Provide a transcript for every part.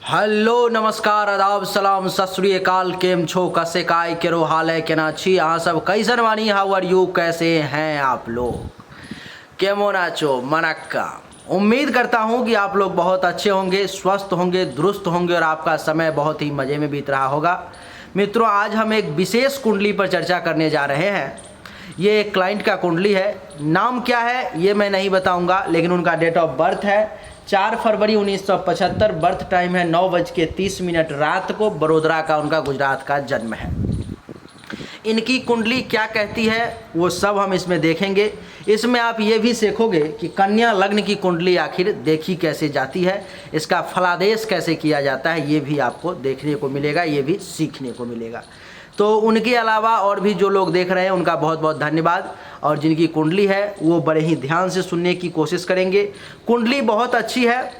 Hello नमस्कार आदाब सलाम सत श्री अकाल केम छो कसे काय केरो हाल है केना छी यहाँ सब कैसन वानी हाउ आर यू कैसे हैं आप लोग केमो नाचो मनक्का। उम्मीद करता हूँ कि आप लोग बहुत अच्छे होंगे, स्वस्थ होंगे, दुरुस्त होंगे और आपका समय बहुत ही मज़े में बीत रहा होगा। मित्रों, आज हम एक विशेष कुंडली पर चर्चा करने जा रहे हैं। ये एक क्लाइंट का कुंडली है। नाम क्या है ये मैं नहीं बताऊंगा, लेकिन उनका डेट ऑफ बर्थ है 4 फरवरी 1975। बर्थ टाइम है 9:30 रात को। बड़ोदरा का उनका, गुजरात का जन्म है। इनकी कुंडली क्या कहती है वो सब हम इसमें देखेंगे। इसमें आप ये भी सीखोगे कि कन्या लग्न की कुंडली आखिर देखी कैसे जाती है, इसका फलादेश कैसे किया जाता है, ये भी आपको देखने को मिलेगा, ये भी सीखने को मिलेगा। तो उनके अलावा और भी जो लोग देख रहे हैं उनका बहुत बहुत धन्यवाद, और जिनकी कुंडली है वो बड़े ही ध्यान से सुनने की कोशिश करेंगे। कुंडली बहुत अच्छी है,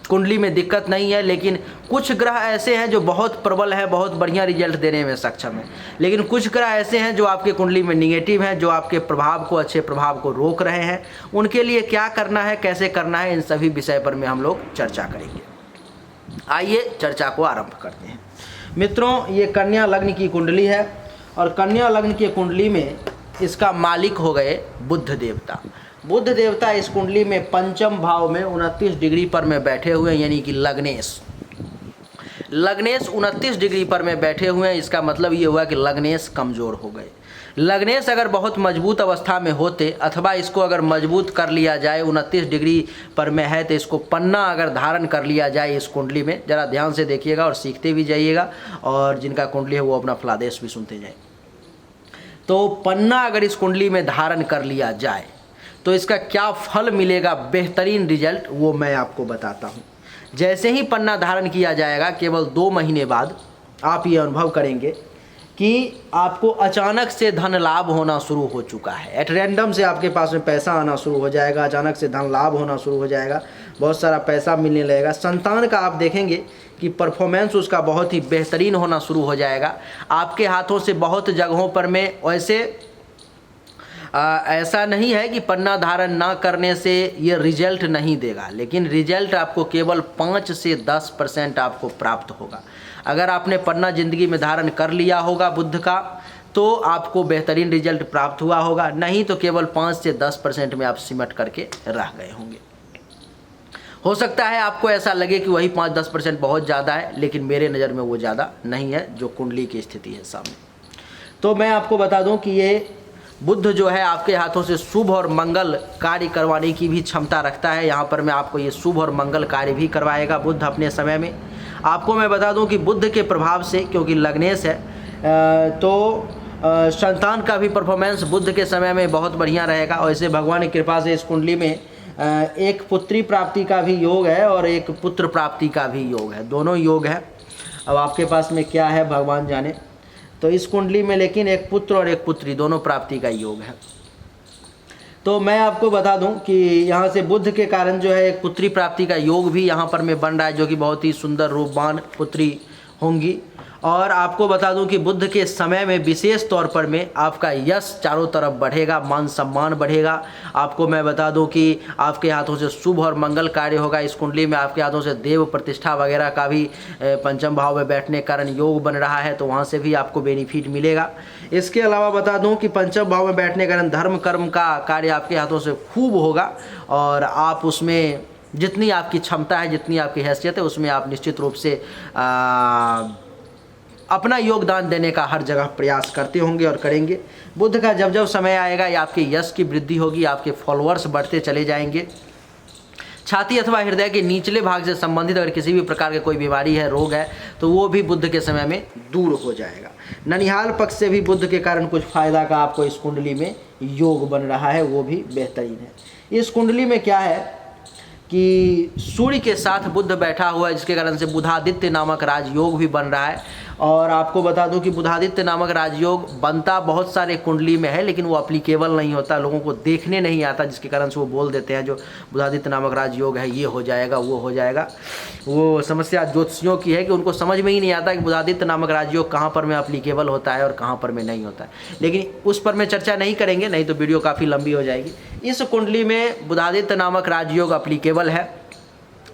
कुंडली में दिक्कत नहीं है, लेकिन कुछ ग्रह ऐसे हैं जो बहुत प्रबल है, बहुत बढ़िया रिजल्ट देने में सक्षम है। लेकिन कुछ ग्रह ऐसे हैं जो आपके कुंडली में निगेटिव हैं, जो आपके प्रभाव को, अच्छे प्रभाव को रोक रहे हैं। उनके लिए क्या करना है, कैसे करना है, इन सभी विषय पर में हम लोग चर्चा करेंगे। आइए चर्चा को आरंभ करते हैं। मित्रों, ये कन्या लग्न की कुंडली है और कन्या लग्न की कुंडली में इसका मालिक हो गए बुध देवता। बुध देवता इस कुंडली में पंचम भाव में 29 डिग्री पर में बैठे हुए हैं, यानी कि लग्नेश 29 डिग्री पर में बैठे हुए हैं। इसका मतलब ये हुआ कि लग्नेश कमज़ोर हो गए। लग्नेश अगर बहुत मजबूत अवस्था में होते, अथवा इसको अगर मजबूत कर लिया जाए, 29 डिग्री पर में है तो इसको पन्ना अगर धारण कर लिया जाए इस कुंडली में, ज़रा ध्यान से देखिएगा और सीखते भी जाइएगा, और जिनका कुंडली है वो अपना फलादेश भी सुनते जाए। तो पन्ना अगर इस कुंडली में धारण कर लिया जाए तो इसका क्या फल मिलेगा, बेहतरीन रिजल्ट, वो मैं आपको बताता हूँ। जैसे ही पन्ना धारण किया जाएगा, केवल 2 महीने बाद आप ये अनुभव करेंगे कि आपको अचानक से धन लाभ होना शुरू हो चुका है। एट रैंडम से आपके पास में पैसा आना शुरू हो जाएगा, अचानक से धन लाभ होना शुरू हो जाएगा, बहुत सारा पैसा मिलने लगेगा। संतान का आप देखेंगे कि परफॉर्मेंस उसका बहुत ही बेहतरीन होना शुरू हो जाएगा। आपके हाथों से बहुत जगहों पर में वैसे ऐसा नहीं है कि पन्ना धारण ना करने से ये रिजल्ट नहीं देगा, लेकिन रिजल्ट आपको केवल 5 से 10% आपको प्राप्त होगा। अगर आपने पन्ना ज़िंदगी में धारण कर लिया होगा बुध का, तो आपको बेहतरीन रिजल्ट प्राप्त हुआ होगा, नहीं तो केवल 5 से 10% में आप सिमट करके रह गए होंगे। हो सकता है आपको ऐसा लगे कि वही 5-10% बहुत ज़्यादा है, लेकिन मेरे नज़र में वो ज़्यादा नहीं है जो कुंडली की स्थिति है सामने। तो मैं आपको बता दूं कि ये बुध जो है आपके हाथों से शुभ और मंगल कार्य करवाने की भी क्षमता रखता है। यहाँ पर मैं आपको ये शुभ और मंगल कार्य भी करवाएगा बुध अपने समय में। आपको मैं बता दूं कि बुध के प्रभाव से, क्योंकि लग्नेश है, तो संतान का भी परफॉर्मेंस बुध के समय में बहुत बढ़िया रहेगा। और इसे भगवान की कृपा से इस कुंडली में एक पुत्री प्राप्ति का भी योग है और एक पुत्र प्राप्ति का भी योग है, दोनों योग है। अब आपके पास में क्या है भगवान जाने। तो इस कुंडली में लेकिन एक पुत्र और एक पुत्री दोनों प्राप्ति का योग है। तो मैं आपको बता दूं कि यहाँ से बुध के कारण जो है एक पुत्री प्राप्ति का योग भी यहाँ पर में बन रहा है, जो कि बहुत ही सुंदर रूपवान पुत्री होंगी। और आपको बता दूं कि बुध के समय में विशेष तौर पर में आपका यश चारों तरफ बढ़ेगा, मान सम्मान बढ़ेगा। आपको मैं बता दूं कि आपके हाथों से शुभ और मंगल कार्य होगा। इस कुंडली में आपके हाथों से देव प्रतिष्ठा वगैरह का भी पंचम भाव में बैठने के कारण योग बन रहा है, तो वहाँ से भी आपको बेनिफिट मिलेगा। इसके अलावा बता दूँ कि पंचम भाव में बैठने के कारण धर्म कर्म का कार्य आपके हाथों से खूब होगा, और आप उसमें जितनी आपकी क्षमता है, जितनी आपकी हैसियत है, उसमें आप निश्चित रूप से अपना योगदान देने का हर जगह प्रयास करते होंगे और करेंगे। बुध का जब जब समय आएगा, या आपके यश की वृद्धि होगी, आपके फॉलोअर्स बढ़ते चले जाएंगे। छाती अथवा हृदय के निचले भाग से संबंधित अगर किसी भी प्रकार की कोई बीमारी है, रोग है, तो वो भी बुध के समय में दूर हो जाएगा। ननिहाल पक्ष से भी बुध के कारण कुछ फायदा का आपको इस कुंडली में योग बन रहा है, वो भी बेहतरीन है। इस कुंडली में क्या है कि सूर्य के साथ बुध बैठा हुआ है, जिसके कारण से बुधादित्य नामक राजयोग भी बन रहा है। और आपको बता दूं कि बुधादित्य नामक राजयोग बनता बहुत सारे कुंडली में है, लेकिन वो अप्लीकेबल नहीं होता, लोगों को देखने नहीं आता, जिसके कारण से वो बोल देते हैं जो बुधादित्य नामक राजयोग है ये हो जाएगा, वो हो जाएगा। वो समस्या ज्योतिषियों की है कि उनको समझ में ही नहीं आता कि बुधादित्य नामक राजयोग कहाँ पर में अप्लीकेबल होता है और कहाँ पर में नहीं होता है। लेकिन उस पर में चर्चा नहीं करेंगे, नहीं तो वीडियो काफ़ी लंबी हो जाएगी। इस कुंडली में बुधादित्य नामक राजयोग अप्लीकेबल है।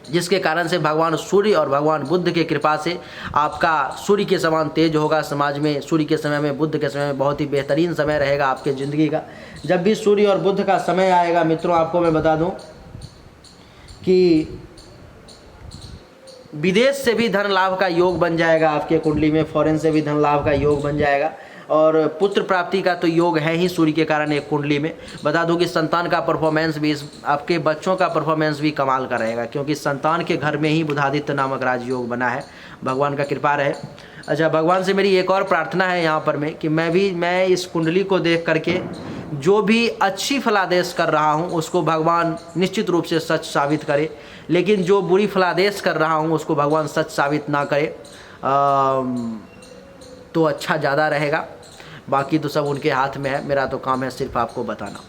जिसके कारण से भगवान सूर्य और भगवान बुद्ध के कृपा से आपका सूर्य के समान तेज होगा समाज में। सूर्य के समय में, बुद्ध के समय में बहुत ही बेहतरीन समय रहेगा आपके ज़िंदगी का। जब भी सूर्य और बुद्ध का समय आएगा मित्रों, आपको मैं बता दूं कि विदेश से भी धन लाभ का योग बन जाएगा आपके कुंडली में, फॉरेन से भी धन लाभ का योग बन जाएगा। और पुत्र प्राप्ति का तो योग है ही सूर्य के कारण एक कुंडली में। बता दूं कि संतान का परफॉर्मेंस भी, आपके बच्चों का परफॉर्मेंस भी कमाल का रहेगा, क्योंकि संतान के घर में ही बुधादित्य नामक राजयोग बना है। भगवान का कृपा रहे। अच्छा, भगवान से मेरी एक और प्रार्थना है यहाँ पर मैं कि मैं इस कुंडली को देख करके जो भी अच्छी फलादेश कर रहा हूँ उसको भगवान निश्चित रूप से सच साबित करे, लेकिन जो बुरी फलादेश कर रहा हूँ उसको भगवान सच साबित ना करे तो अच्छा ज़्यादा रहेगा। बाकी तो सब उनके हाथ में है, मेरा तो काम है सिर्फ आपको बताना।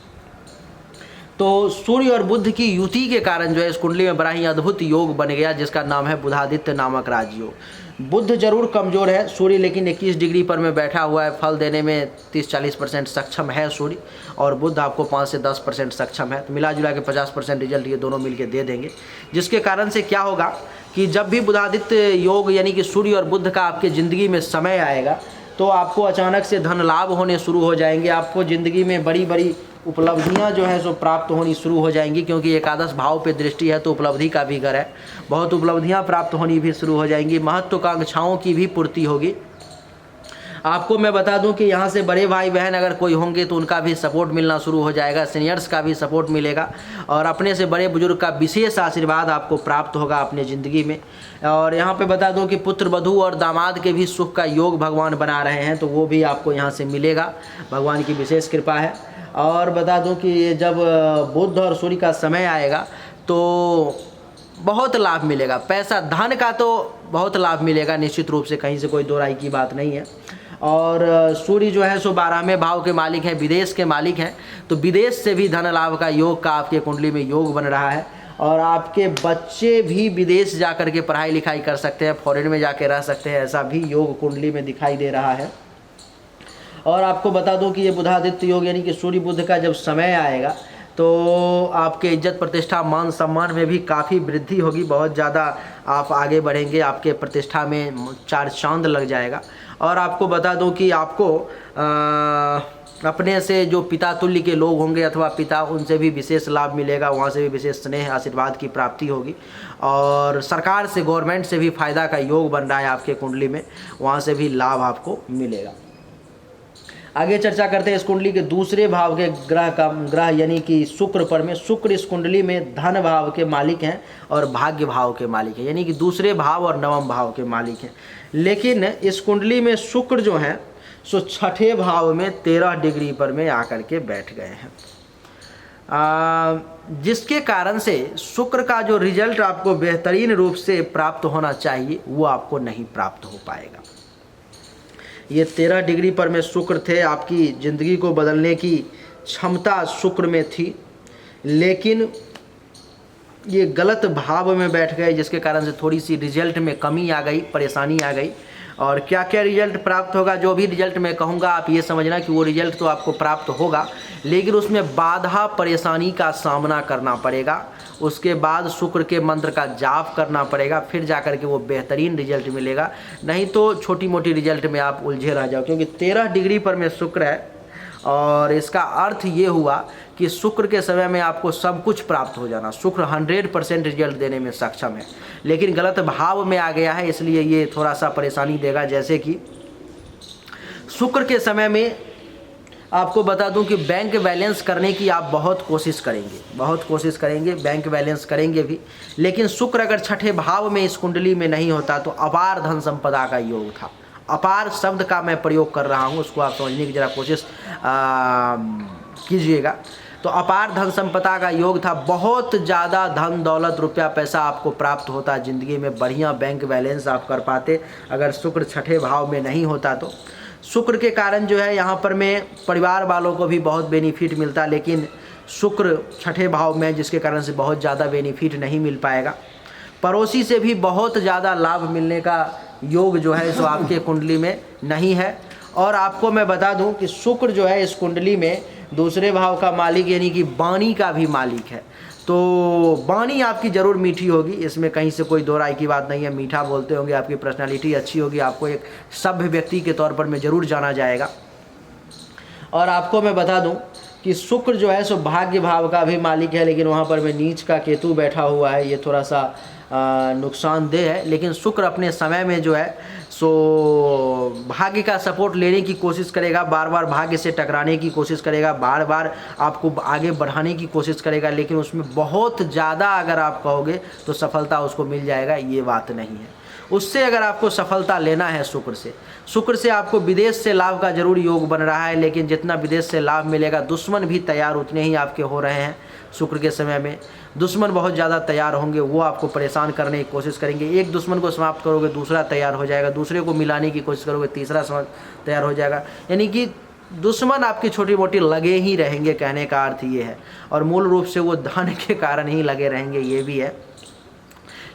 तो सूर्य और बुद्ध की युति के कारण जो है इस कुंडली में बड़ा ही अद्भुत योग बन गया, जिसका नाम है बुधादित्य नामक राजयोग। बुद्ध जरूर कमज़ोर है, सूर्य लेकिन 21 डिग्री पर में बैठा हुआ है, फल देने में 30-40% सक्षम है सूर्य, और बुद्ध आपको 5 से 10% सक्षम है। तो मिला जुला के 50% रिजल्ट ये दोनों मिलके दे देंगे, जिसके कारण से क्या होगा कि जब भी बुधादित्य योग यानी कि सूर्य और बुद्ध का आपके ज़िंदगी में समय आएगा तो आपको अचानक से धन लाभ होने शुरू हो जाएंगे। आपको ज़िंदगी में बड़ी बड़ी उपलब्धियां जो है सो प्राप्त होनी शुरू हो जाएंगी, क्योंकि एकादश भाव पे दृष्टि है तो उपलब्धि का भी घर है। बहुत उपलब्धियां प्राप्त होनी भी शुरू हो जाएंगी, महत्वाकांक्षाओं की भी पूर्ति होगी। आपको मैं बता दूं कि यहाँ से बड़े भाई बहन अगर कोई होंगे तो उनका भी सपोर्ट मिलना शुरू हो जाएगा, सीनियर्स का भी सपोर्ट मिलेगा, और अपने से बड़े बुजुर्ग का विशेष आशीर्वाद आपको प्राप्त होगा अपने ज़िंदगी में। और यहाँ पे बता दूं कि पुत्र वधू और दामाद के भी सुख का योग भगवान बना रहे हैं, तो वो भी आपको यहाँ से मिलेगा, भगवान की विशेष कृपा है। और बता दूं कि जब बुध और सूर्य का समय आएगा तो बहुत लाभ मिलेगा, पैसा धन का तो बहुत लाभ मिलेगा निश्चित रूप से, कहीं से कोई दो राय की बात नहीं है। और सूर्य जो है सो 12वें भाव के मालिक हैं, विदेश के मालिक हैं, तो विदेश से भी धन लाभ का योग का आपके कुंडली में योग बन रहा है। और आपके बच्चे भी विदेश जा कर के पढ़ाई लिखाई कर सकते हैं, फॉरेन में जाके रह सकते हैं, ऐसा भी योग कुंडली में दिखाई दे रहा है। और आपको बता दूं कि ये बुधादित्य योग यानी कि सूर्य बुध का जब समय आएगा तो आपके इज्जत प्रतिष्ठा मान सम्मान में भी काफ़ी वृद्धि होगी, बहुत ज़्यादा आप आगे बढ़ेंगे, आपके प्रतिष्ठा में 4 चांद लग जाएगा। और आपको बता दूं कि आपको अपने से जो पिता तुल्य के लोग होंगे अथवा पिता, उनसे भी विशेष लाभ मिलेगा, वहाँ से भी विशेष स्नेह आशीर्वाद की प्राप्ति होगी। और सरकार से, गवर्नमेंट से भी फायदा का योग बन रहा है आपके कुंडली में, वहाँ से भी लाभ आपको मिलेगा। आगे चर्चा करते हैं इस कुंडली के दूसरे भाव के ग्रह यानी कि शुक्र पर में। शुक्र इस कुंडली में धन भाव के मालिक हैं और भाग्य भाव के मालिक हैं, यानी कि दूसरे भाव और नवम भाव के मालिक हैं। लेकिन इस कुंडली में शुक्र जो हैं सो 6ठे भाव में 13 डिग्री पर में आकर के बैठ गए हैं, जिसके कारण से शुक्र का जो रिजल्ट आपको बेहतरीन रूप से प्राप्त होना चाहिए वो आपको नहीं प्राप्त हो पाएगा। ये 13 डिग्री पर में शुक्र थे, आपकी ज़िंदगी को बदलने की क्षमता शुक्र में थी, लेकिन ये गलत भाव में बैठ गए, जिसके कारण से थोड़ी सी रिजल्ट में कमी आ गई, परेशानी आ गई। और क्या क्या रिजल्ट प्राप्त होगा, जो भी रिजल्ट मैं कहूँगा आप ये समझना कि वो रिजल्ट तो आपको प्राप्त होगा, लेकिन उसमें बाधा परेशानी का सामना करना पड़ेगा। उसके बाद शुक्र के मंत्र का जाप करना पड़ेगा, फिर जाकर के वो बेहतरीन रिजल्ट मिलेगा, नहीं तो छोटी मोटी रिजल्ट में आप उलझे रह जाओ। क्योंकि 13 डिग्री पर में शुक्र है, और इसका अर्थ ये हुआ कि शुक्र के समय में आपको सब कुछ प्राप्त हो जाना। शुक्र 100% रिजल्ट देने में सक्षम है, लेकिन गलत भाव में आ गया है, इसलिए ये थोड़ा सा परेशानी देगा। जैसे कि शुक्र के समय में आपको बता दूं कि बैंक बैलेंस करने की आप बहुत कोशिश करेंगे, बैंक बैलेंस करेंगे भी, लेकिन शुक्र अगर 6ठे भाव में इस कुंडली में नहीं होता तो अपार धन संपदा का योग था। अपार शब्द का मैं प्रयोग कर रहा हूँ, उसको आप समझने की ज़रा कोशिश कीजिएगा। तो अपार धन संपदा का योग था, बहुत ज़्यादा धन दौलत रुपया पैसा आपको प्राप्त होता ज़िंदगी में, बढ़िया बैंक बैलेंस आप कर पाते अगर शुक्र 6ठे भाव में नहीं होता तो। शुक्र के कारण जो है यहाँ पर में परिवार वालों को भी बहुत बेनिफिट मिलता, लेकिन शुक्र 6ठे भाव में, जिसके कारण से बहुत ज़्यादा बेनिफिट नहीं मिल पाएगा। पड़ोसी से भी बहुत ज़्यादा लाभ मिलने का योग जो है सो आपके कुंडली में नहीं है। और आपको मैं बता दूं कि शुक्र जो है इस कुंडली में दूसरे भाव का मालिक यानी कि वाणी का भी मालिक है। तो वाणी आपकी ज़रूर मीठी होगी, इसमें कहीं से कोई दो राय की बात नहीं है। मीठा बोलते होंगे, आपकी पर्सनालिटी अच्छी होगी, आपको एक सभ्य व्यक्ति के तौर पर में ज़रूर जाना जाएगा। और आपको मैं बता दूं कि शुक्र जो है सो भाग्य भाव का भी मालिक है, लेकिन वहाँ पर में नीच का केतु बैठा हुआ है, ये थोड़ा सा नुकसानदेह है। लेकिन शुक्र अपने समय में जो है सो भाग्य का सपोर्ट लेने की कोशिश करेगा, बार बार भाग्य से टकराने की कोशिश करेगा, बार बार आपको आगे बढ़ाने की कोशिश करेगा, लेकिन उसमें बहुत ज़्यादा अगर आप कहोगे तो सफलता उसको मिल जाएगा, ये बात नहीं है। उससे अगर आपको सफलता लेना है शुक्र से आपको विदेश से लाभ का जरूर योग बन रहा है, लेकिन जितना विदेश से लाभ मिलेगा दुश्मन भी तैयार उतने ही आपके हो रहे हैं। शुक्र के समय में दुश्मन बहुत ज़्यादा तैयार होंगे, वो आपको परेशान करने की कोशिश करेंगे। एक दुश्मन को समाप्त करोगे दूसरा तैयार हो जाएगा, दूसरे को मिलाने की कोशिश करोगे तीसरा तैयार हो जाएगा। यानी कि दुश्मन आपकी छोटी मोटी लगे ही रहेंगे, कहने का अर्थ ये है। और मूल रूप से वो धन के कारण ही लगे रहेंगे, ये भी है।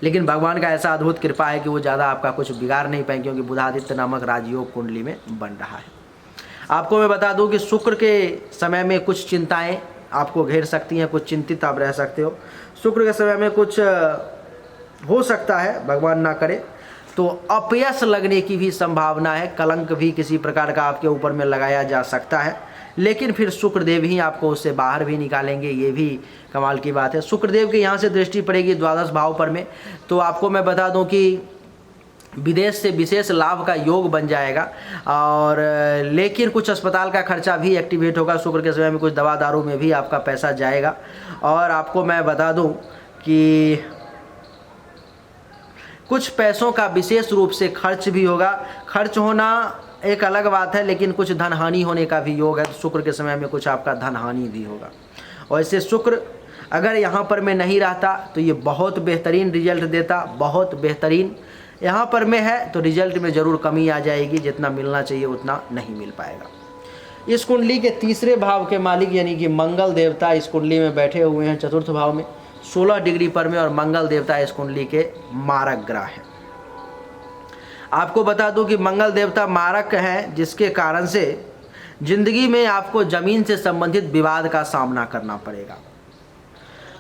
लेकिन भगवान का ऐसा अद्भुत कृपा है कि वो ज़्यादा आपका कुछ बिगाड़ नहीं पाएंगे, क्योंकि बुधादित्य नामक राजयोग कुंडली में बन रहा है। आपको मैं बता दूं कि शुक्र के समय में कुछ चिंताएं आपको घेर सकती हैं, कुछ चिंतित आप रह सकते हो। शुक्र के समय में कुछ हो सकता है, भगवान ना करे तो अपयश लगने की भी संभावना है, कलंक भी किसी प्रकार का आपके ऊपर में लगाया जा सकता है, लेकिन फिर शुक्रदेव ही आपको उससे बाहर भी निकालेंगे, ये भी कमाल की बात है। शुक्रदेव के यहाँ से दृष्टि पड़ेगी द्वादश भाव पर में, तो आपको मैं बता दूं कि विदेश से विशेष लाभ का योग बन जाएगा। और लेकिन कुछ अस्पताल का खर्चा भी एक्टिवेट होगा शुक्र के समय में, कुछ दवा दारू में भी आपका पैसा जाएगा। और आपको मैं बता दूं कि कुछ पैसों का विशेष रूप से खर्च भी होगा। खर्च होना एक अलग बात है, लेकिन कुछ धन हानि होने का भी योग है, तो शुक्र के समय में कुछ आपका धन हानि भी होगा। और इससे शुक्र अगर यहाँ पर मैं नहीं रहता तो ये बहुत बेहतरीन रिजल्ट देता, बहुत बेहतरीन। यहाँ पर में है तो रिजल्ट में ज़रूर कमी आ जाएगी, जितना मिलना चाहिए उतना नहीं मिल पाएगा। इस कुंडली के तीसरे भाव के मालिक यानी कि मंगल देवता इस कुंडली में बैठे हुए हैं चतुर्थ भाव में 16 डिग्री पर में, और मंगल देवता इस कुंडली के मारक ग्रह हैं। आपको बता दूं कि मंगल देवता मारक हैं, जिसके कारण से जिंदगी में आपको जमीन से संबंधित विवाद का सामना करना पड़ेगा।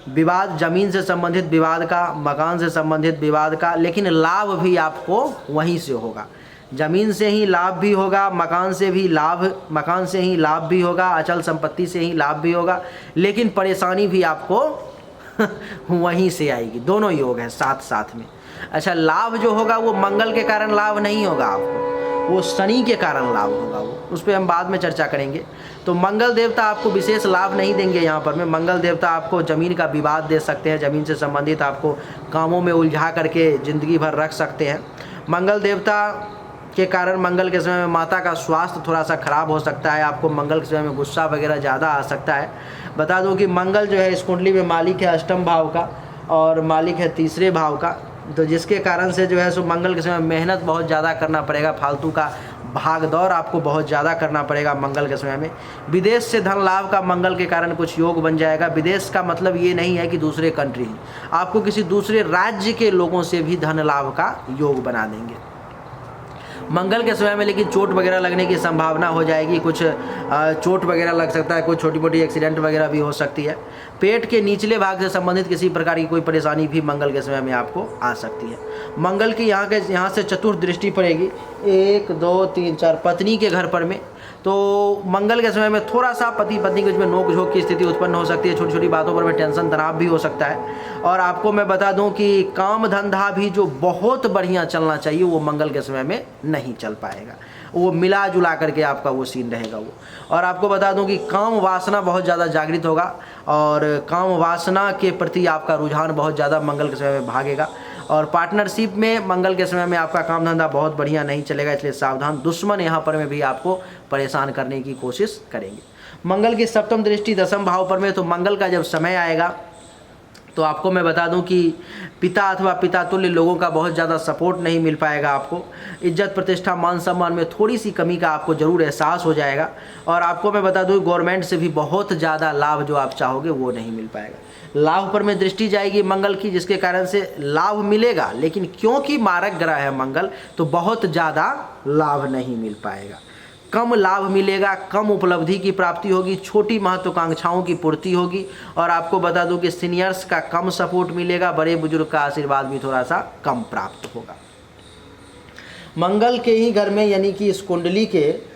विवाद, जमीन से संबंधित विवाद का, मकान से संबंधित विवाद का, लेकिन लाभ भी आपको वहीं से होगा। जमीन से ही लाभ भी होगा, मकान से ही लाभ भी होगा, अचल संपत्ति से ही लाभ भी होगा, लेकिन परेशानी भी आपको वहीं से आएगी। दोनों योग है साथ साथ में। अच्छा, लाभ जो होगा वो मंगल के कारण लाभ नहीं होगा आपको, वो शनि के कारण लाभ होगा, वो उस पर हम बाद में चर्चा करेंगे। तो मंगल देवता आपको विशेष लाभ नहीं देंगे। यहाँ पर में मंगल देवता आपको ज़मीन का विवाद दे सकते हैं, ज़मीन से संबंधित आपको कामों में उलझा करके ज़िंदगी भर रख सकते हैं। मंगल देवता के कारण मंगल के समय में माता का स्वास्थ्य थोड़ा सा खराब हो सकता है, आपको मंगल के समय में गुस्सा वगैरह ज़्यादा आ सकता है। बता दूं कि मंगल जो है इस कुंडली में मालिक है अष्टम भाव का और मालिक है तीसरे भाव का, तो जिसके कारण से जो है सो मंगल के समय मेहनत बहुत ज़्यादा करना पड़ेगा, फालतू का भाग दौड़ आपको बहुत ज़्यादा करना पड़ेगा मंगल के समय में। विदेश से धन लाभ का मंगल के कारण कुछ योग बन जाएगा। विदेश का मतलब ये नहीं है कि दूसरे कंट्री, आपको किसी दूसरे राज्य के लोगों से भी धन लाभ का योग बना देंगे मंगल के समय में। लेकिन चोट वगैरह लगने की संभावना हो जाएगी, कुछ चोट वगैरह लग सकता है, कुछ छोटी मोटी एक्सीडेंट वगैरह भी हो सकती है। पेट के निचले भाग से संबंधित किसी प्रकार की कोई परेशानी भी मंगल के समय में आपको आ सकती है। मंगल की यहाँ से चतुर्थ दृष्टि पड़ेगी 1 2 3 4 पत्नी के घर पर में, तो मंगल के समय में थोड़ा सा पति पत्नी के बीच में नोक झोंक की स्थिति उत्पन्न हो सकती है, छोटी छोटी बातों पर में टेंशन तनाव भी हो सकता है। और आपको मैं बता दूं कि काम धंधा भी जो बहुत बढ़िया चलना चाहिए वो मंगल के समय में नहीं चल पाएगा, वो मिला जुला करके आपका वो सीन रहेगा वो। और आपको बता दूं कि काम वासना बहुत ज़्यादा जागृत होगा और काम वासना के प्रति आपका रुझान बहुत ज़्यादा मंगल के समय में भागेगा। और पार्टनरशिप में मंगल के समय में आपका काम धंधा बहुत बढ़िया नहीं चलेगा, इसलिए सावधान। दुश्मन यहाँ पर में भी आपको परेशान करने की कोशिश करेंगे। मंगल की सप्तम दृष्टि दसम भाव पर में, तो मंगल का जब समय आएगा तो आपको मैं बता दूं कि पिता अथवा पिता तुल्य लोगों का बहुत ज़्यादा सपोर्ट नहीं मिल पाएगा। आपको इज्जत प्रतिष्ठा मान सम्मान में थोड़ी सी कमी का आपको ज़रूर एहसास हो जाएगा। और आपको मैं बता दूं गवर्नमेंट से भी बहुत ज़्यादा लाभ जो आप चाहोगे वो नहीं मिल पाएगा। लाभ पर में दृष्टि जाएगी मंगल की, जिसके कारण से लाभ मिलेगा, लेकिन क्योंकि मारक ग्रह है मंगल तो बहुत ज़्यादा लाभ नहीं मिल पाएगा। कम लाभ मिलेगा, कम उपलब्धि की प्राप्ति होगी, छोटी महत्वाकांक्षाओं की पूर्ति होगी। और आपको बता दूं कि सीनियर्स का कम सपोर्ट मिलेगा, बड़े बुजुर्ग का आशीर्वाद भी थोड़ा सा कम प्राप्त होगा। मंगल के ही घर में यानी कि इस कुंडली के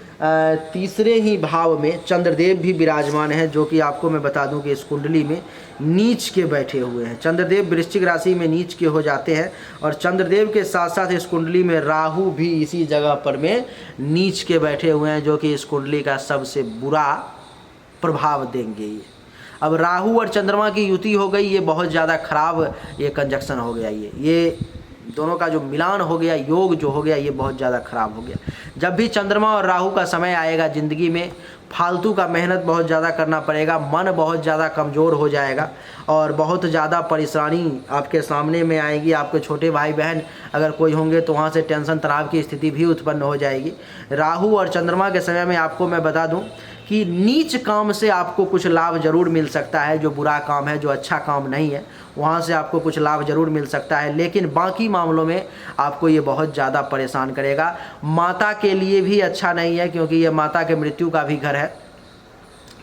तीसरे ही भाव में चंद्रदेव भी विराजमान है, जो कि आपको मैं बता दूं कि इस कुंडली में नीच के बैठे हुए हैं। चंद्रदेव वृश्चिक राशि में नीच के हो जाते हैं और चंद्रदेव के साथ साथ इस कुंडली में राहु भी इसी जगह पर में नीच के बैठे हुए हैं, जो कि इस कुंडली का सबसे बुरा प्रभाव देंगे। ये अब राहु और चंद्रमा की युति हो गई, ये बहुत ज़्यादा खराब ये कंजक्शन हो गया। ये दोनों का जो मिलान हो गया, योग जो हो गया, ये बहुत ज़्यादा खराब हो गया। जब भी चंद्रमा और राहु का समय आएगा ज़िंदगी में, फालतू का मेहनत बहुत ज़्यादा करना पड़ेगा, मन बहुत ज़्यादा कमज़ोर हो जाएगा और बहुत ज़्यादा परेशानी आपके सामने में आएगी। आपके छोटे भाई बहन अगर कोई होंगे तो वहाँ से टेंशन तनाव की स्थिति भी उत्पन्न हो जाएगी। राहु और चंद्रमा के समय में आपको मैं बता दूँ कि नीच काम से आपको कुछ लाभ जरूर मिल सकता है। जो बुरा काम है, जो अच्छा काम नहीं है, वहाँ से आपको कुछ लाभ जरूर मिल सकता है, लेकिन बाकी मामलों में आपको ये बहुत ज़्यादा परेशान करेगा। माता के लिए भी अच्छा नहीं है, क्योंकि ये माता के मृत्यु का भी घर है,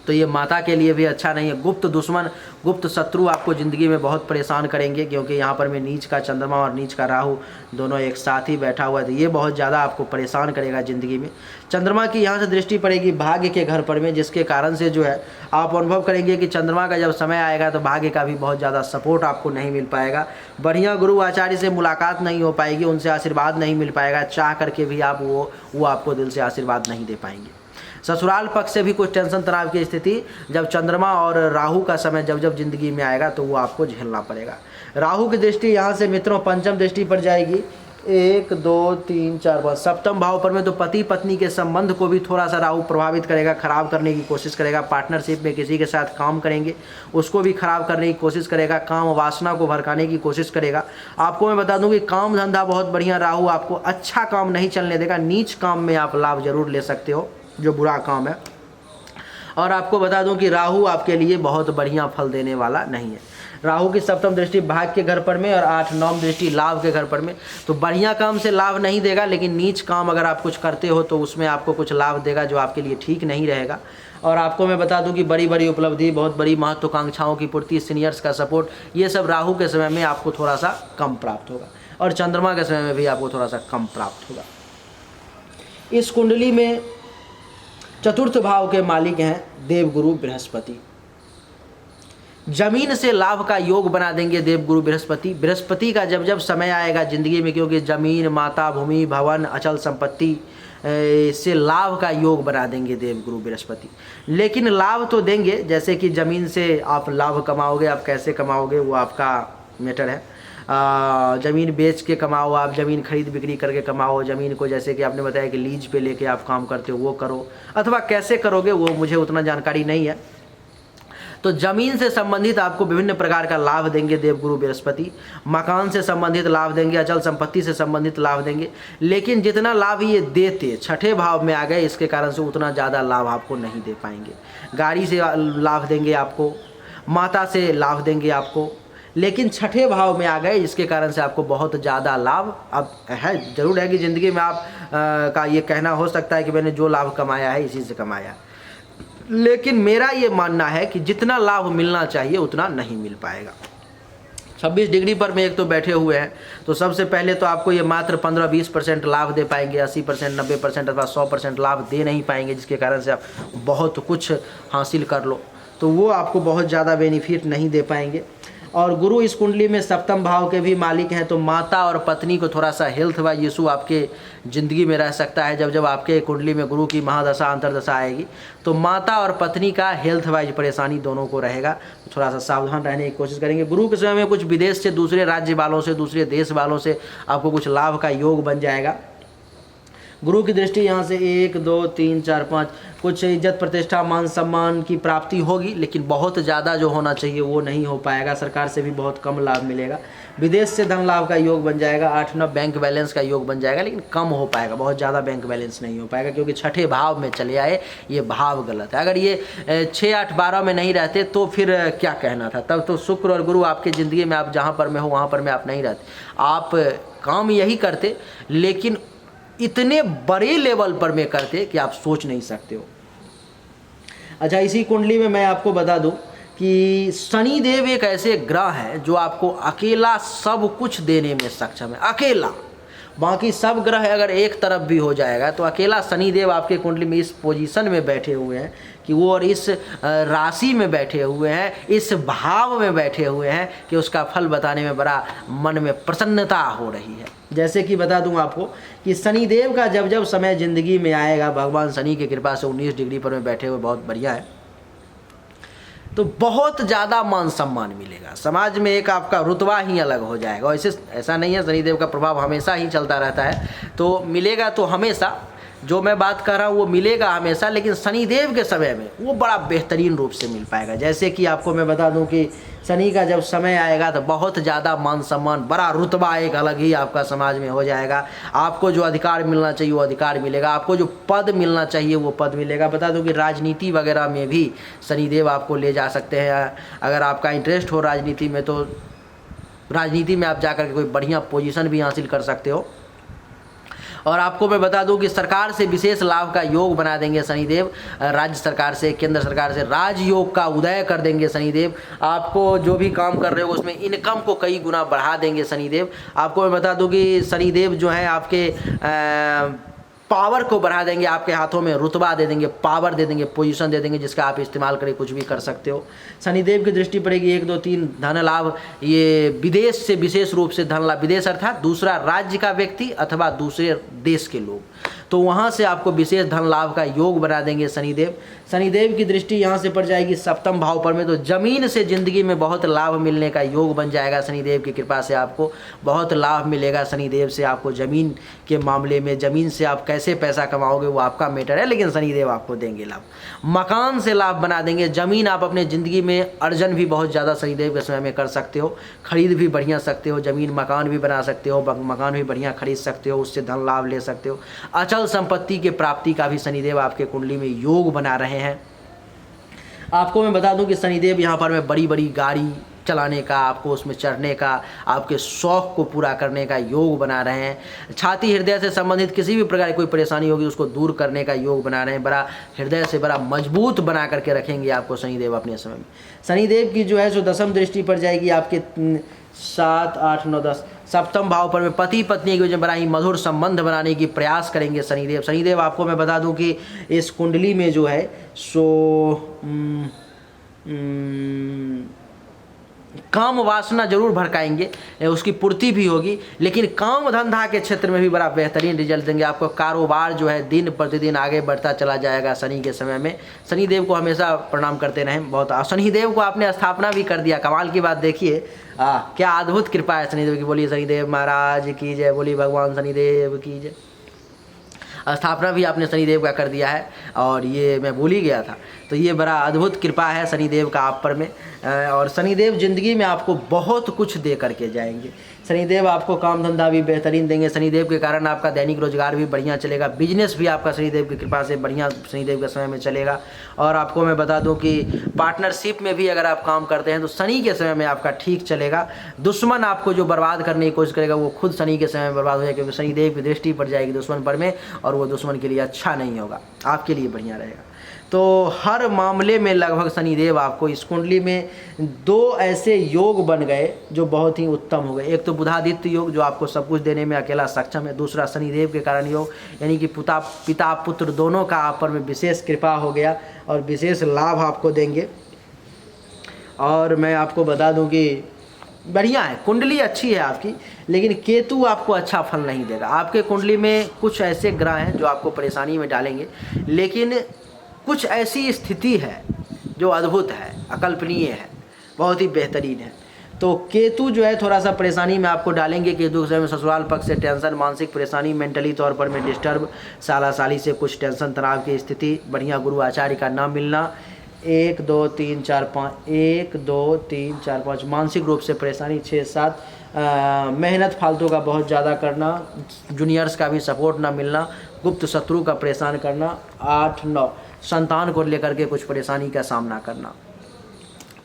तो ये माता के लिए भी अच्छा नहीं है। गुप्त दुश्मन, गुप्त शत्रु आपको ज़िंदगी में बहुत परेशान करेंगे, क्योंकि यहाँ पर में नीच का चंद्रमा और नीच का राहु दोनों एक साथ ही बैठा हुआ है, तो ये बहुत ज़्यादा आपको परेशान करेगा ज़िंदगी में। चंद्रमा की यहाँ से दृष्टि पड़ेगी भाग्य के घर पर में, जिसके कारण से जो है आप अनुभव करेंगे कि चंद्रमा का जब समय आएगा तो भाग्य का भी बहुत ज़्यादा सपोर्ट आपको नहीं मिल पाएगा। बढ़िया गुरु आचार्य से मुलाकात नहीं हो पाएगी, उनसे आशीर्वाद नहीं मिल पाएगा, चाह करके भी आप वो आपको दिल से आशीर्वाद नहीं दे पाएंगे। ससुराल पक्ष से भी कुछ टेंशन तनाव की स्थिति जब चंद्रमा और राहु का समय जब ज़िंदगी में आएगा तो वो आपको झेलना पड़ेगा। राहु की दृष्टि यहाँ से मित्रों पंचम दृष्टि पर जाएगी, 1 2 3 4 5 सप्तम भाव पर में, तो पति पत्नी के संबंध को भी थोड़ा सा राहु प्रभावित करेगा, खराब करने की कोशिश करेगा। पार्टनरशिप में किसी के साथ काम करेंगे उसको भी खराब करने की कोशिश करेगा, काम वासना को भड़काने की कोशिश करेगा। आपको मैं बता दूं कि काम धंधा बहुत बढ़िया, राहु आपको अच्छा काम नहीं चलने देगा, नीच काम में आप लाभ जरूर ले सकते हो जो बुरा काम है। और आपको बता दूं कि राहु आपके लिए बहुत बढ़िया फल देने वाला नहीं है। राहु की सप्तम दृष्टि भाग्य के घर पर में और 8 9 दृष्टि लाभ के घर पर में, तो बढ़िया काम से लाभ नहीं देगा, लेकिन नीच काम अगर आप कुछ करते हो तो उसमें आपको कुछ लाभ देगा जो आपके लिए ठीक नहीं रहेगा। और आपको मैं बता दूं कि बड़ी बड़ी उपलब्धि, बहुत बड़ी महत्वाकांक्षाओं की पूर्ति, सीनियर्स का सपोर्ट, ये सब राहु के समय में आपको थोड़ा सा कम प्राप्त होगा और चंद्रमा के समय में भी आपको थोड़ा सा कम प्राप्त होगा। इस कुंडली में चतुर्थ भाव के मालिक हैं देवगुरु बृहस्पति। जमीन से लाभ का योग बना देंगे देवगुरु बृहस्पति। बृहस्पति का जब समय आएगा जिंदगी में, क्योंकि जमीन, माता, भूमि, भवन, अचल संपत्ति से लाभ का योग बना देंगे देवगुरु बृहस्पति। लेकिन लाभ तो देंगे, जैसे कि जमीन से आप लाभ कमाओगे, आप कैसे कमाओगे वो आपका मैटर है। ज़मीन बेच के कमाओ, आप ज़मीन खरीद बिक्री करके कमाओ, ज़मीन को जैसे कि आपने बताया कि लीज पे लेके आप काम करते हो वो करो, अथवा कैसे करोगे वो मुझे उतना जानकारी नहीं है। तो ज़मीन से संबंधित आपको विभिन्न प्रकार का लाभ देंगे देवगुरु बृहस्पति। मकान से संबंधित लाभ देंगे, अचल संपत्ति से संबंधित लाभ देंगे, लेकिन जितना लाभ ये देते छठे भाव में आ गए, इसके कारण से उतना ज़्यादा लाभ आपको नहीं दे पाएंगे। गाड़ी से लाभ देंगे आपको, माता से लाभ देंगे आपको, लेकिन छठे भाव में आ गए, इसके कारण से आपको बहुत ज़्यादा लाभ अब है। जरूर है कि ज़िंदगी में आप का ये कहना हो सकता है कि मैंने जो लाभ कमाया है इसी से कमाया, लेकिन मेरा ये मानना है कि जितना लाभ मिलना चाहिए उतना नहीं मिल पाएगा। 26 डिग्री पर में एक तो बैठे हुए हैं, तो सबसे पहले तो आपको ये मात्र 15-20% लाभ दे पाएंगे, 80% 90% अथवा 100% लाभ दे नहीं पाएंगे, जिसके कारण से आप बहुत कुछ हासिल कर लो, तो वो आपको बहुत ज़्यादा बेनिफिट नहीं दे पाएंगे। और गुरु इस कुंडली में सप्तम भाव के भी मालिक हैं, तो माता और पत्नी को थोड़ा सा हेल्थ वाइज इशू आपके ज़िंदगी में रह सकता है। जब आपके कुंडली में गुरु की महादशा अंतरदशा आएगी तो माता और पत्नी का हेल्थ वाइज परेशानी दोनों को रहेगा, तो थोड़ा सा सावधान रहने की कोशिश करेंगे। गुरु के समय में कुछ विदेश से, दूसरे राज्य वालों से, दूसरे देश वालों से आपको कुछ लाभ का योग बन जाएगा। गुरु की दृष्टि यहाँ से 1 2 3 4 5 कुछ इज्जत प्रतिष्ठा मान सम्मान की प्राप्ति होगी, लेकिन बहुत ज़्यादा जो होना चाहिए वो नहीं हो पाएगा। सरकार से भी बहुत कम लाभ मिलेगा। विदेश से धन लाभ का योग बन जाएगा, 8-9 बैंक बैलेंस का योग बन जाएगा, लेकिन कम हो पाएगा, बहुत ज़्यादा बैंक बैलेंस नहीं हो पाएगा, क्योंकि छठे भाव में चले आए, ये भाव गलत है। अगर ये 6 8 12 में नहीं रहते तो फिर क्या कहना था, तब तो शुक्र और गुरु आपकी ज़िंदगी में, आप जहाँ पर में हो वहाँ पर में आप नहीं रहते, आप काम यही करते, लेकिन इतने बड़े लेवल पर में करते कि आप सोच नहीं सकते हो। अच्छा, इसी कुंडली में मैं आपको बता दूं कि शनिदेव एक ऐसे ग्रह है जो आपको अकेला सब कुछ देने में सक्षम है, अकेला। बाकी सब ग्रह अगर एक तरफ भी हो जाएगा तो अकेला शनिदेव आपके कुंडली में इस पोजीशन में बैठे हुए हैं कि वो, और इस राशि में बैठे हुए हैं, इस भाव में बैठे हुए हैं कि उसका फल बताने में बड़ा मन में प्रसन्नता हो रही है। जैसे कि बता दूं आपको कि शनिदेव का जब जब समय ज़िंदगी में आएगा, भगवान शनि की कृपा से 19 डिग्री पर में बैठे हुए, बहुत बढ़िया है, तो बहुत ज़्यादा मान सम्मान मिलेगा समाज में, एक आपका रुतबा ही अलग हो जाएगा। ऐसे ऐसा नहीं है, शनिदेव का प्रभाव हमेशा ही चलता रहता है, तो मिलेगा तो हमेशा, जो मैं बात कर रहा हूँ वो मिलेगा हमेशा, लेकिन शनिदेव के समय में वो बड़ा बेहतरीन रूप से मिल पाएगा। जैसे कि आपको मैं बता दूं कि शनि का जब समय आएगा तो बहुत ज़्यादा मान सम्मान, बड़ा रुतबा एक अलग ही आपका समाज में हो जाएगा। आपको जो अधिकार मिलना चाहिए वो अधिकार मिलेगा, आपको जो पद मिलना चाहिए वो पद मिलेगा। बता दूं कि राजनीति वगैरह में भी शनिदेव आपको ले जा सकते हैं। अगर आपका इंटरेस्ट हो राजनीति में तो राजनीति में आप जाकर के कोई बढ़िया पोजीशन भी हासिल कर सकते हो। और आपको मैं बता दूं कि सरकार से विशेष लाभ का योग बना देंगे शनिदेव, राज्य सरकार से, केंद्र सरकार से राजयोग का उदय कर देंगे शनिदेव। आपको जो भी काम कर रहे हो उसमें इनकम को कई गुना बढ़ा देंगे शनिदेव। आपको मैं बता दूं कि शनिदेव जो है आपके पावर को बढ़ा देंगे, आपके हाथों में रुतबा दे देंगे, पावर दे देंगे, पोजीशन दे देंगे, जिसका आप इस्तेमाल करके कुछ भी कर सकते हो। शनिदेव की दृष्टि पड़ेगी 1 2 3 धन लाभ, ये विदेश से विशेष रूप से धन लाभ, विदेश अर्थात दूसरा राज्य का व्यक्ति अथवा दूसरे देश के लोग, तो वहाँ से आपको विशेष धन लाभ का योग बना देंगे शनिदेव। शनिदेव की दृष्टि यहाँ से पड़ जाएगी 7वें भाव पर में, तो जमीन से ज़िंदगी में बहुत लाभ मिलने का योग बन जाएगा। शनिदेव की कृपा से आपको बहुत लाभ मिलेगा शनिदेव से। आपको ज़मीन के मामले में, ज़मीन से आप कैसे पैसा कमाओगे वो आपका मैटर है, लेकिन शनिदेव आपको देंगे लाभ। मकान से लाभ बना देंगे, ज़मीन आप अपने ज़िंदगी में अर्जन भी बहुत ज़्यादा शनिदेव के समय में कर सकते हो, खरीद भी बढ़िया सकते हो, ज़मीन मकान भी बना सकते हो, मकान भी बढ़िया खरीद सकते हो, उससे धन लाभ ले सकते हो। अचल संपत्ति के प्राप्ति का भी शनिदेव आपके कुंडली में योग बना रहे हैं। आपको मैं बता दूं कि शनिदेव यहाँ पर मैं बड़ी बड़ी गाड़ी चलाने का, आपको उसमें चढ़ने का, आपके शौक़ को पूरा करने का योग बना रहे हैं। छाती हृदय से संबंधित किसी भी प्रकार की कोई परेशानी होगी उसको दूर करने का योग बना रहे हैं। बड़ा हृदय से बड़ा मजबूत बना करके रखेंगे आपको शनिदेव अपने समय में। शनिदेव की जो है सो 10वीं दृष्टि पड़ जाएगी आपके 7 8 9 10 7वें भाव पर में, पति पत्नी के बीच में बड़ा ही मधुर संबंध बनाने की प्रयास करेंगे शनिदेव। शनिदेव आपको मैं बता दूं कि इस कुंडली में जो है सो काम वासना जरूर भड़काएंगे, उसकी पूर्ति भी होगी, लेकिन काम धंधा के क्षेत्र में भी बड़ा बेहतरीन रिजल्ट देंगे। आपको कारोबार जो है दिन प्रतिदिन आगे बढ़ता चला जाएगा शनि के समय में। शनिदेव को हमेशा प्रणाम करते रहें। बहुत शनिदेव को आपने स्थापना भी कर दिया, कमाल की बात देखिए, क्या अद्भुत कृपा है शनिदेव की। बोलिए शनिदेव महाराज की जय, बोलिए भगवान शनिदेव की जय। स्थापना भी आपने शनिदेव का कर दिया है, और ये मैं भूल ही गया था। तो ये बड़ा अद्भुत कृपा है शनिदेव का आप पर में, और शनिदेव ज़िंदगी में आपको बहुत कुछ दे करके जाएंगे। शनिदेव आपको काम धंधा भी बेहतरीन देंगे। शनिदेव के कारण आपका दैनिक रोजगार भी बढ़िया चलेगा, बिजनेस भी आपका शनिदेव की कृपा से बढ़िया शनिदेव के समय में चलेगा। और आपको मैं बता दूं कि पार्टनरशिप में भी अगर आप काम करते हैं तो शनि के समय में आपका ठीक चलेगा। दुश्मन आपको जो बर्बाद करने की कोशिश करेगा वो खुद शनि के समय में बर्बाद हो जाएगा, क्योंकि शनिदेव की दृष्टि पड़ जाएगी दुश्मन पर में, और वो दुश्मन के लिए अच्छा नहीं होगा, आपके लिए बढ़िया रहेगा। तो हर मामले में लगभग शनिदेव आपको इस कुंडली में 2 ऐसे योग बन गए जो बहुत ही उत्तम हो गए। एक तो बुधादित्य योग जो आपको सब कुछ देने में अकेला सक्षम है, दूसरा शनिदेव के कारण योग, यानी कि पिता पुत्र दोनों का आप पर में विशेष कृपा हो गया और विशेष लाभ आपको देंगे। और मैं आपको बता दूं कि बढ़िया है, कुंडली अच्छी है आपकी, लेकिन केतु आपको अच्छा फल नहीं देगा। आपके कुंडली में कुछ ऐसे ग्रह हैं जो आपको परेशानी में डालेंगे, लेकिन कुछ ऐसी स्थिति है जो अद्भुत है, अकल्पनीय है, बहुत ही बेहतरीन है। तो केतु जो है थोड़ा सा परेशानी में आपको डालेंगे। केतु के समय में ससुराल पक्ष से टेंशन, मानसिक परेशानी, मेंटली तौर पर में डिस्टर्ब, साला साली से कुछ टेंशन तनाव की स्थिति, बढ़िया गुरु आचार्य का नाम मिलना, 1 2 3 4 5 1 2 3 4 5 मानसिक रूप से परेशानी, 6 7 मेहनत फालतू का बहुत ज़्यादा करना, जूनियर्स का भी सपोर्ट ना मिलना, गुप्त शत्रु का परेशान करना, 8 9 संतान को लेकर के कुछ परेशानी का सामना करना।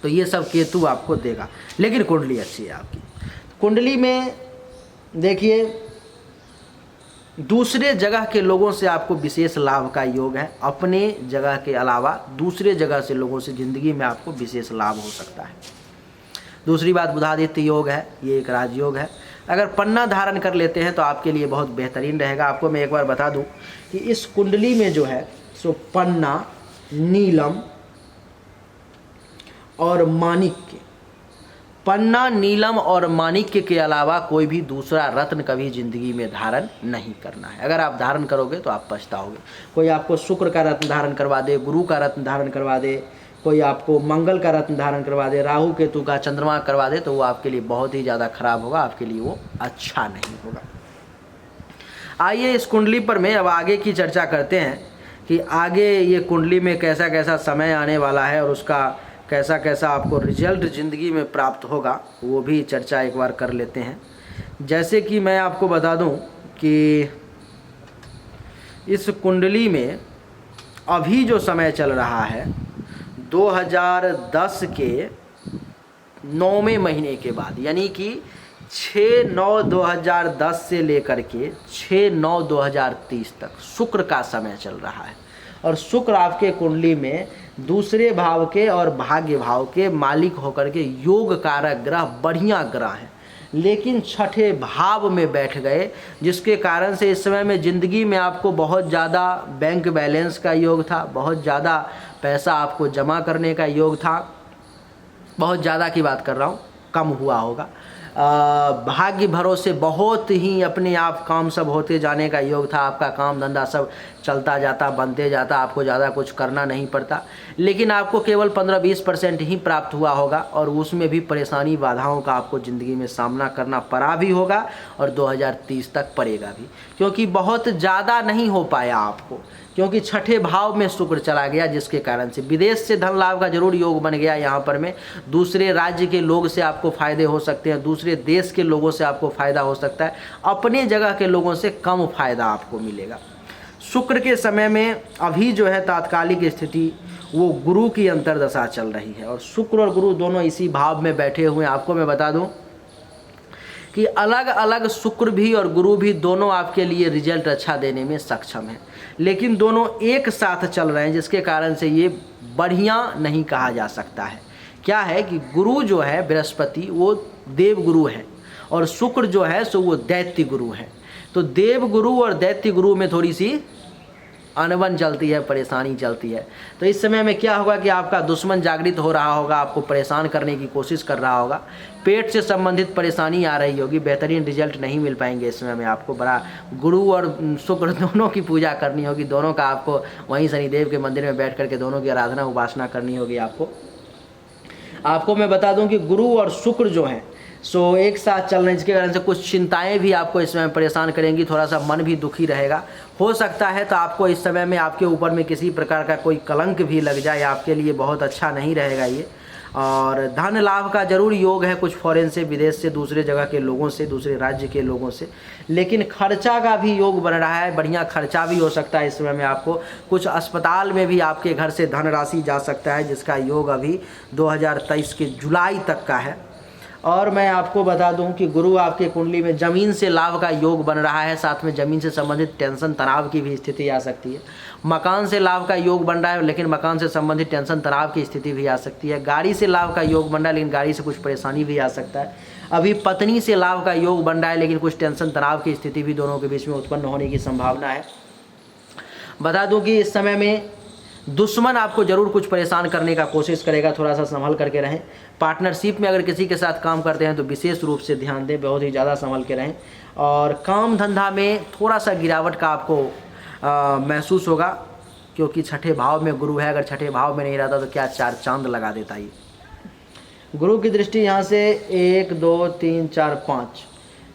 तो ये सब केतु आपको देगा, लेकिन कुंडली अच्छी है आपकी। कुंडली में देखिए दूसरे जगह के लोगों से आपको विशेष लाभ का योग है। अपने जगह के अलावा दूसरे जगह से लोगों से ज़िंदगी में आपको विशेष लाभ हो सकता है। दूसरी बात बुधादित्य योग है, ये एक राजयोग है। अगर पन्ना धारण कर लेते हैं तो आपके लिए बहुत बेहतरीन रहेगा। आपको मैं एक बार बता दूं कि इस कुंडली में जो है सो पन्ना, नीलम और माणिक्य, पन्ना, नीलम और माणिक्य के अलावा कोई भी दूसरा रत्न कभी ज़िंदगी में धारण नहीं करना है। अगर आप धारण करोगे तो आप पछताओगे। कोई आपको शुक्र का रत्न धारण करवा दे, गुरु का रत्न धारण करवा दे, कोई आपको मंगल का रत्न धारण करवा दे, राहु केतु का, चंद्रमा करवा दे, तो वो आपके लिए बहुत ही ज़्यादा खराब होगा, आपके लिए वो अच्छा नहीं होगा। आइए इस कुंडली पर मैं अब आगे की चर्चा करते हैं कि आगे ये कुंडली में कैसा कैसा समय आने वाला है और उसका कैसा कैसा आपको रिजल्ट ज़िंदगी में प्राप्त होगा, वो भी चर्चा एक बार कर लेते हैं। जैसे कि मैं आपको बता दूं कि इस कुंडली में अभी जो समय चल रहा है 2010 के 9वें महीने के बाद, यानी कि 6/9/2010 से लेकर के 6/9/2030 तक शुक्र का समय चल रहा है। और शुक्र आपके कुंडली में दूसरे भाव के और भाग्य भाव के मालिक होकर के योग कारक ग्रह, बढ़िया ग्रह हैं, लेकिन छठे भाव में बैठ गए, जिसके कारण से इस समय में ज़िंदगी में आपको बहुत ज़्यादा बैंक बैलेंस का योग था, बहुत ज़्यादा पैसा आपको जमा करने का योग था, बहुत ज़्यादा की बात कर रहा हूँ, कम हुआ होगा। भाग्य भरोसे बहुत ही अपने आप काम सब होते जाने का योग था, आपका काम धंधा सब चलता जाता, बनते जाता, आपको ज़्यादा कुछ करना नहीं पड़ता, लेकिन आपको केवल 15-20% ही प्राप्त हुआ होगा और उसमें भी परेशानी बाधाओं का आपको ज़िंदगी में सामना करना पड़ा भी होगा और 2030 तक पड़ेगा भी, क्योंकि बहुत ज़्यादा नहीं हो पाया आपको, क्योंकि छठे भाव में शुक्र चला गया, जिसके कारण से विदेश से धन लाभ का जरूर योग बन गया। यहाँ पर में दूसरे राज्य के लोग से आपको फ़ायदे हो सकते हैं, दूसरे देश के लोगों से आपको फ़ायदा हो सकता है, अपने जगह के लोगों से कम फ़ायदा आपको मिलेगा। शुक्र के समय में अभी जो है तात्कालिक स्थिति वो गुरु की अंतर्दशा चल रही है और शुक्र और गुरु दोनों इसी भाव में बैठे हुए हैं। आपको मैं बता दूं कि अलग अलग शुक्र भी और गुरु भी दोनों आपके लिए रिजल्ट अच्छा देने में सक्षम हैं, लेकिन दोनों एक साथ चल रहे हैं, जिसके कारण से ये बढ़िया नहीं कहा जा सकता है। क्या है कि गुरु जो है बृहस्पति वो देव गुरु है और शुक्र जो है सो वो दैत्य गुरु है। तो देव गुरु और दैत्य गुरु में थोड़ी सी अनबन चलती है, परेशानी चलती है। तो इस समय में क्या होगा कि आपका दुश्मन जागृत हो रहा होगा, आपको परेशान करने की कोशिश कर रहा होगा, पेट से संबंधित परेशानी आ रही होगी, बेहतरीन रिजल्ट नहीं मिल पाएंगे। इस समय में आपको बड़ा गुरु और शुक्र दोनों की पूजा करनी होगी, दोनों का आपको वहीं शनिदेव के मंदिर में बैठ करके दोनों की आराधना उपासना करनी होगी। आपको मैं बता दूं कि गुरु और शुक्र जो हैं सो एक साथ चल रहे हैं, जिसके कारण से कुछ चिंताएं भी आपको इस समय परेशान करेंगी, थोड़ा सा मन भी दुखी रहेगा। हो सकता है तो आपको इस समय में आपके ऊपर में किसी प्रकार का कोई कलंक भी लग जाए, आपके लिए बहुत अच्छा नहीं रहेगा ये। और धन लाभ का जरूर योग है, कुछ फॉरेन से, विदेश से, दूसरे जगह के लोगों से, दूसरे राज्य के लोगों से, लेकिन खर्चा का भी योग बन रहा है, बढ़िया खर्चा भी हो सकता है। इस समय में आपको कुछ अस्पताल में भी आपके घर से धनराशि जा सकता है, जिसका योग अभी 2023 के जुलाई तक का है। और मैं आपको बता दूं कि गुरु आपके कुंडली में ज़मीन से लाभ का योग बन रहा है, साथ में ज़मीन से संबंधित टेंशन तनाव की भी स्थिति आ सकती है। मकान से लाभ का योग बन रहा है, लेकिन मकान से संबंधित टेंशन तनाव की स्थिति भी आ सकती है। गाड़ी से लाभ का योग बन रहा है, लेकिन गाड़ी से कुछ परेशानी भी आ सकता है। अभी पत्नी से लाभ का योग बन रहा है, लेकिन कुछ टेंशन तनाव की स्थिति भी दोनों के बीच में उत्पन्न होने की संभावना है। बता दूँ कि इस समय में दुश्मन आपको जरूर कुछ परेशान करने का कोशिश करेगा, थोड़ा सा संभल करके रहें। पार्टनरशिप में अगर किसी के साथ काम करते हैं तो विशेष रूप से ध्यान दें, बहुत ही ज़्यादा संभल के रहें। और काम धंधा में थोड़ा सा गिरावट का आपको महसूस होगा, क्योंकि छठे भाव में गुरु है। अगर छठे भाव में नहीं रहता तो क्या चार चांद लगा देता ये। गुरु की दृष्टि यहाँ से 1 2 3 4 5,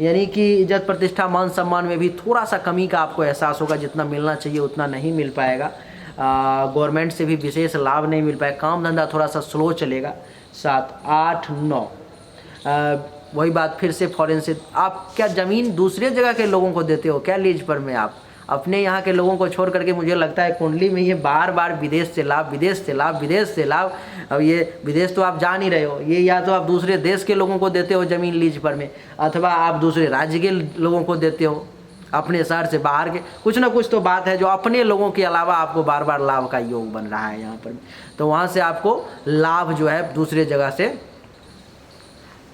यानी कि इज्जत प्रतिष्ठा मान सम्मान में भी थोड़ा सा कमी का आपको एहसास होगा, जितना मिलना चाहिए उतना नहीं मिल पाएगा। गवर्नमेंट से भी विशेष लाभ नहीं मिल पाए, काम धंधा थोड़ा सा स्लो चलेगा। 7 8 9 वही बात फिर से फॉरेन से आप क्या ज़मीन दूसरे जगह के लोगों को देते हो क्या लीज पर में? आप अपने यहाँ के लोगों को छोड़ करके मुझे लगता है कुंडली में ये बार बार विदेश से लाभ, विदेश से लाभ, विदेश से लाभ। अब ये विदेश तो आप जा नहीं रहे हो, ये या तो आप दूसरे देश के लोगों को देते हो ज़मीन लीज पर में, अथवा आप दूसरे राज्य के लोगों को देते हो, अपने शहर से बाहर के, कुछ ना कुछ तो बात है जो अपने लोगों के अलावा आपको बार बार लाभ का योग बन रहा है यहाँ पर, तो वहाँ से आपको लाभ जो है दूसरे जगह से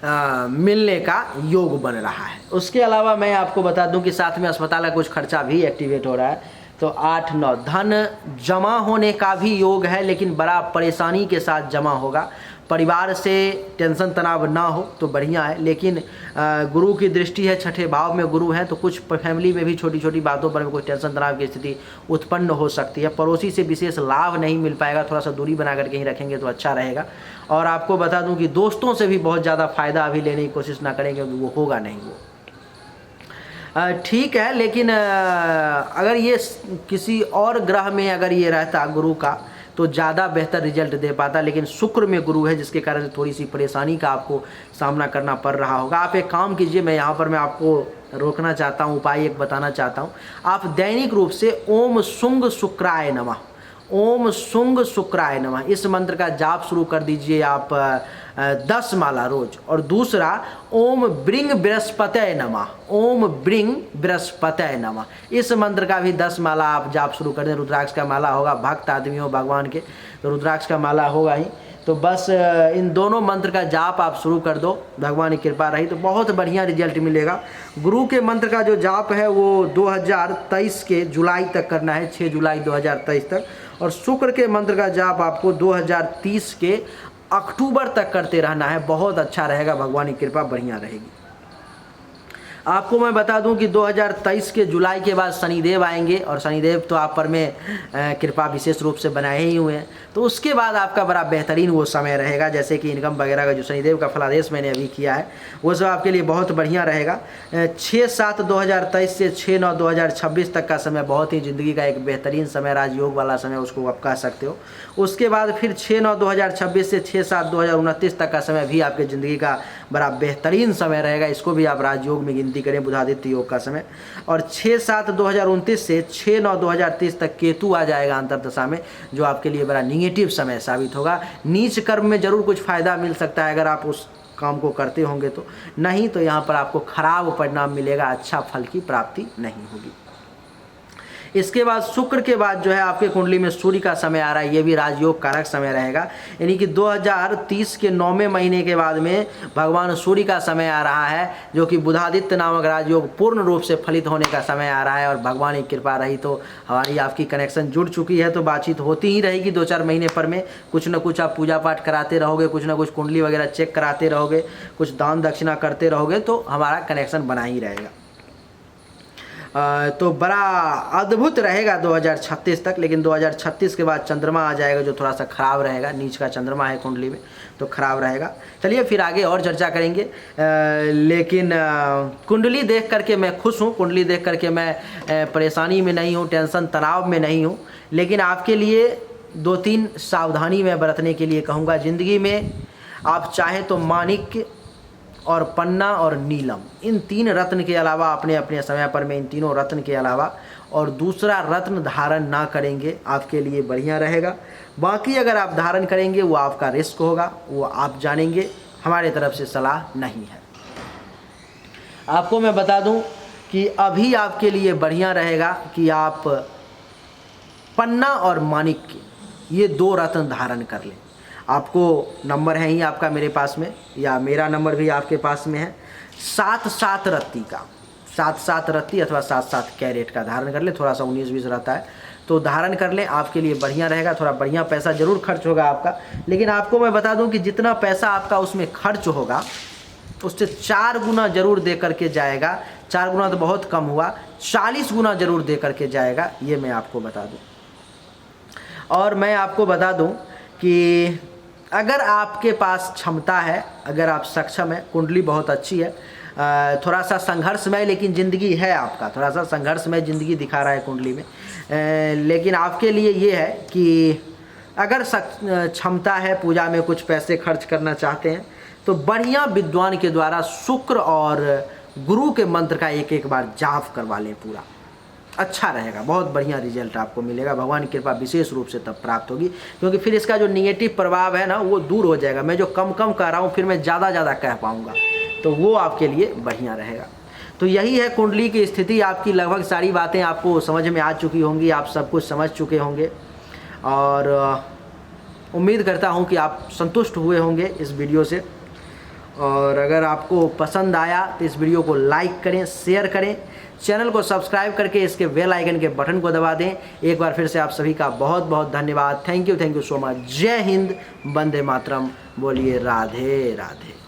मिलने का योग बन रहा है। उसके अलावा मैं आपको बता दूं कि साथ में अस्पताल का कुछ खर्चा भी एक्टिवेट हो रहा है। तो 8-9 धन जमा होने का भी योग है, लेकिन बड़ा परेशानी के साथ जमा होगा। परिवार से टेंशन तनाव ना हो तो बढ़िया है, लेकिन गुरु की दृष्टि है, छठे भाव में गुरु है, तो कुछ फैमिली में भी छोटी छोटी बातों पर कोई टेंशन तनाव की स्थिति उत्पन्न हो सकती है। पड़ोसी से विशेष लाभ नहीं मिल पाएगा, थोड़ा सा दूरी बना करके ही रखेंगे तो अच्छा रहेगा। और आपको बता दूं कि दोस्तों से भी बहुत ज़्यादा फ़ायदा अभी लेने की कोशिश ना करेंगे, वो होगा नहीं वो ठीक है। लेकिन अगर ये किसी और ग्रह में अगर ये रहता गुरु का तो ज़्यादा बेहतर रिजल्ट दे पाता, लेकिन शुक्र में गुरु है जिसके कारण थोड़ी सी परेशानी का आपको सामना करना पड़ रहा होगा। आप एक काम कीजिए, मैं यहाँ पर मैं आपको रोकना चाहता हूँ, उपाय एक बताना चाहता हूँ। आप दैनिक रूप से ओम शुंग शुक्राय नमः, ओम शुंग शुक्राय नमः इस मंत्र का जाप शुरू कर दीजिए आप 10 माला रोज। और दूसरा ओम ब्रिंग बृहस्पतये नमः, ओम ब्रिंग बृहस्पतये नमः इस मंत्र का भी 10 माला आप जाप शुरू कर दें। रुद्राक्ष का माला होगा, भक्त आदमी हो भगवान के तो रुद्राक्ष का माला होगा ही। तो बस इन दोनों मंत्र का जाप आप शुरू कर दो, भगवान की कृपा रही तो बहुत बढ़िया रिजल्ट मिलेगा। गुरु के मंत्र का जो जाप है वो 2023 के जुलाई तक करना है, 6 जुलाई 2023 तक। और शुक्र के मंत्र का जाप आपको 2030 के अक्टूबर तक करते रहना है, बहुत अच्छा रहेगा, भगवान की कृपा बढ़िया रहेगी। आपको मैं बता दूं कि 2023 के जुलाई के बाद शनिदेव आएंगे, और शनिदेव तो आप पर में कृपा विशेष रूप से बनाए ही हुए हैं, तो उसके बाद आपका बड़ा बेहतरीन वो समय रहेगा। जैसे कि इनकम वगैरह का जो शनिदेव का फलादेश मैंने अभी किया है वो सब आपके लिए बहुत बढ़िया रहेगा। 6/7/2023 से 6/9/2026 तक का समय बहुत ही ज़िंदगी का एक बेहतरीन समय, राजयोग वाला समय उसको आप कह सकते हो। उसके बाद फिर 6/9/2026 से 6/7/2029 तक का समय भी आपके ज़िंदगी का बड़ा बेहतरीन समय रहेगा, इसको भी आप राजयोग में गिनती करें, बुधादित्य योग का समय। और 6/7/2029 से 6/9/2030 तक केतु आ जाएगा अंतर्दशा में, जो आपके लिए बड़ा निगेटिव समय साबित होगा। नीच कर्म में जरूर कुछ फायदा मिल सकता है अगर आप उस काम को करते होंगे तो, नहीं तो यहाँ पर आपको खराब परिणाम मिलेगा, अच्छा फल की प्राप्ति नहीं होगी। इसके बाद शुक्र के बाद जो है आपके कुंडली में सूर्य का समय आ रहा है, ये भी राजयोग कारक समय रहेगा। यानी कि 2030 के 9वें महीने के बाद में भगवान सूर्य का समय आ रहा है, जो कि बुधादित्य नामक राजयोग पूर्ण रूप से फलित होने का समय आ रहा है। और भगवान की कृपा रही तो हमारी आपकी कनेक्शन जुड़ चुकी है, तो बातचीत होती ही रहेगी 2-4 महीने पर में। कुछ न कुछ आप पूजा पाठ कराते रहोगे, कुछ ना कुछ कुंडली वगैरह चेक कराते रहोगे, कुछ दान दक्षिणा करते रहोगे, तो हमारा कनेक्शन बना ही रहेगा। तो बड़ा अद्भुत रहेगा 2036 तक। लेकिन 2036 के बाद चंद्रमा आ जाएगा जो थोड़ा सा खराब रहेगा, नीच का चंद्रमा है कुंडली में तो खराब रहेगा। चलिए फिर आगे और चर्चा करेंगे। लेकिन कुंडली देख करके मैं खुश हूँ, कुंडली देख करके मैं परेशानी में नहीं हूँ, टेंशन तनाव में नहीं हूँ। लेकिन आपके लिए 2-3 सावधानी मैं बरतने के लिए कहूँगा। ज़िंदगी में आप चाहे तो माणिक्य और पन्ना और नीलम, इन 3 रत्न के अलावा अपने अपने समय पर में इन तीनों रत्न के अलावा और दूसरा रत्न धारण ना करेंगे, आपके लिए बढ़िया रहेगा। बाकी अगर आप धारण करेंगे वो आपका रिस्क होगा, वो आप जानेंगे, हमारे तरफ से सलाह नहीं है। आपको मैं बता दूं कि अभी आपके लिए बढ़िया रहेगा कि आप पन्ना और माणिक्य ये 2 रत्न धारण कर लें। आपको नंबर है ही आपका मेरे पास में, या मेरा नंबर भी आपके पास में है। 7-7 रत्ती का, 7-7 रत्ती अथवा 7-7 कैरेट का धारण कर ले, थोड़ा सा 19-20 रहता है तो धारण कर लें, आपके लिए बढ़िया रहेगा। थोड़ा बढ़िया पैसा जरूर खर्च होगा आपका, लेकिन आपको मैं बता दूं कि जितना पैसा आपका उसमें खर्च होगा उससे 4 गुना जरूर दे करके जाएगा। 4 गुना तो बहुत कम हुआ, 40 गुना जरूर दे करके जाएगा, ये मैं आपको बता दूँ। और मैं आपको बता दूँ कि अगर आपके पास क्षमता है, अगर आप सक्षम है, कुंडली बहुत अच्छी है, थोड़ा सा संघर्षमय लेकिन ज़िंदगी है आपका, थोड़ा सा संघर्षमय ज़िंदगी दिखा रहा है कुंडली में। लेकिन आपके लिए ये है कि अगर क्षमता है, पूजा में कुछ पैसे खर्च करना चाहते हैं तो बढ़िया विद्वान के द्वारा शुक्र और गुरु के मंत्र का एक बार जाप करवा लें, पूरा अच्छा रहेगा, बहुत बढ़िया रिजल्ट आपको मिलेगा। भगवान की कृपा विशेष रूप से तब प्राप्त होगी, क्योंकि फिर इसका जो निगेटिव प्रभाव है ना वो दूर हो जाएगा। मैं जो कम कह रहा हूँ फिर मैं ज़्यादा कह पाऊँगा, तो वो आपके लिए बढ़िया रहेगा। तो यही है कुंडली की स्थिति आपकी। लगभग सारी बातें आपको समझ में आ चुकी होंगी, आप सब कुछ समझ चुके होंगे और उम्मीद करता हूं कि आप संतुष्ट हुए होंगे इस वीडियो से। और अगर आपको पसंद आया तो इस वीडियो को लाइक करें, शेयर करें, चैनल को सब्सक्राइब करके इसके बेल आइकन के बटन को दबा दें। एक बार फिर से आप सभी का बहुत बहुत धन्यवाद। Thank you so much. जय हिंद, वंदे मातरम। बोलिए राधे राधे।